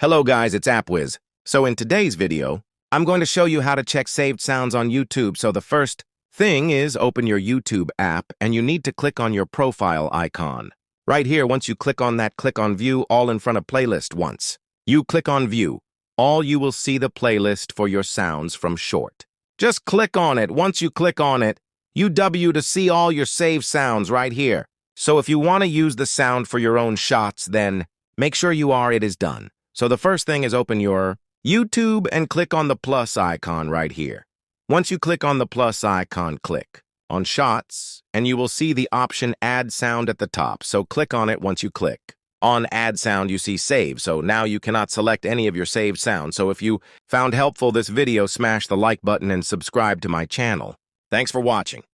Hello guys, it's AppWiz. So in today's video, I'm going to show you how to check saved sounds on YouTube. So the first thing is open your YouTube app and you need to click on your profile icon. Right here, once you click on that, click on View All in front of Playlist once. You click on View. All you will see the playlist for your sounds from Short. Just click on it. Once you click on it, you W to see all your saved sounds right here. So if you want to use the sound for your own shots, then make sure it is done. So the first thing is open your YouTube and click on the plus icon right here. Once you click on the plus icon, click on Shots, and you will see the option Add Sound at the top. So click on it. Once you click on Add Sound, you see Save. So now you cannot select any of your saved sounds. So if you found helpful this video, smash the like button and subscribe to my channel. Thanks for watching.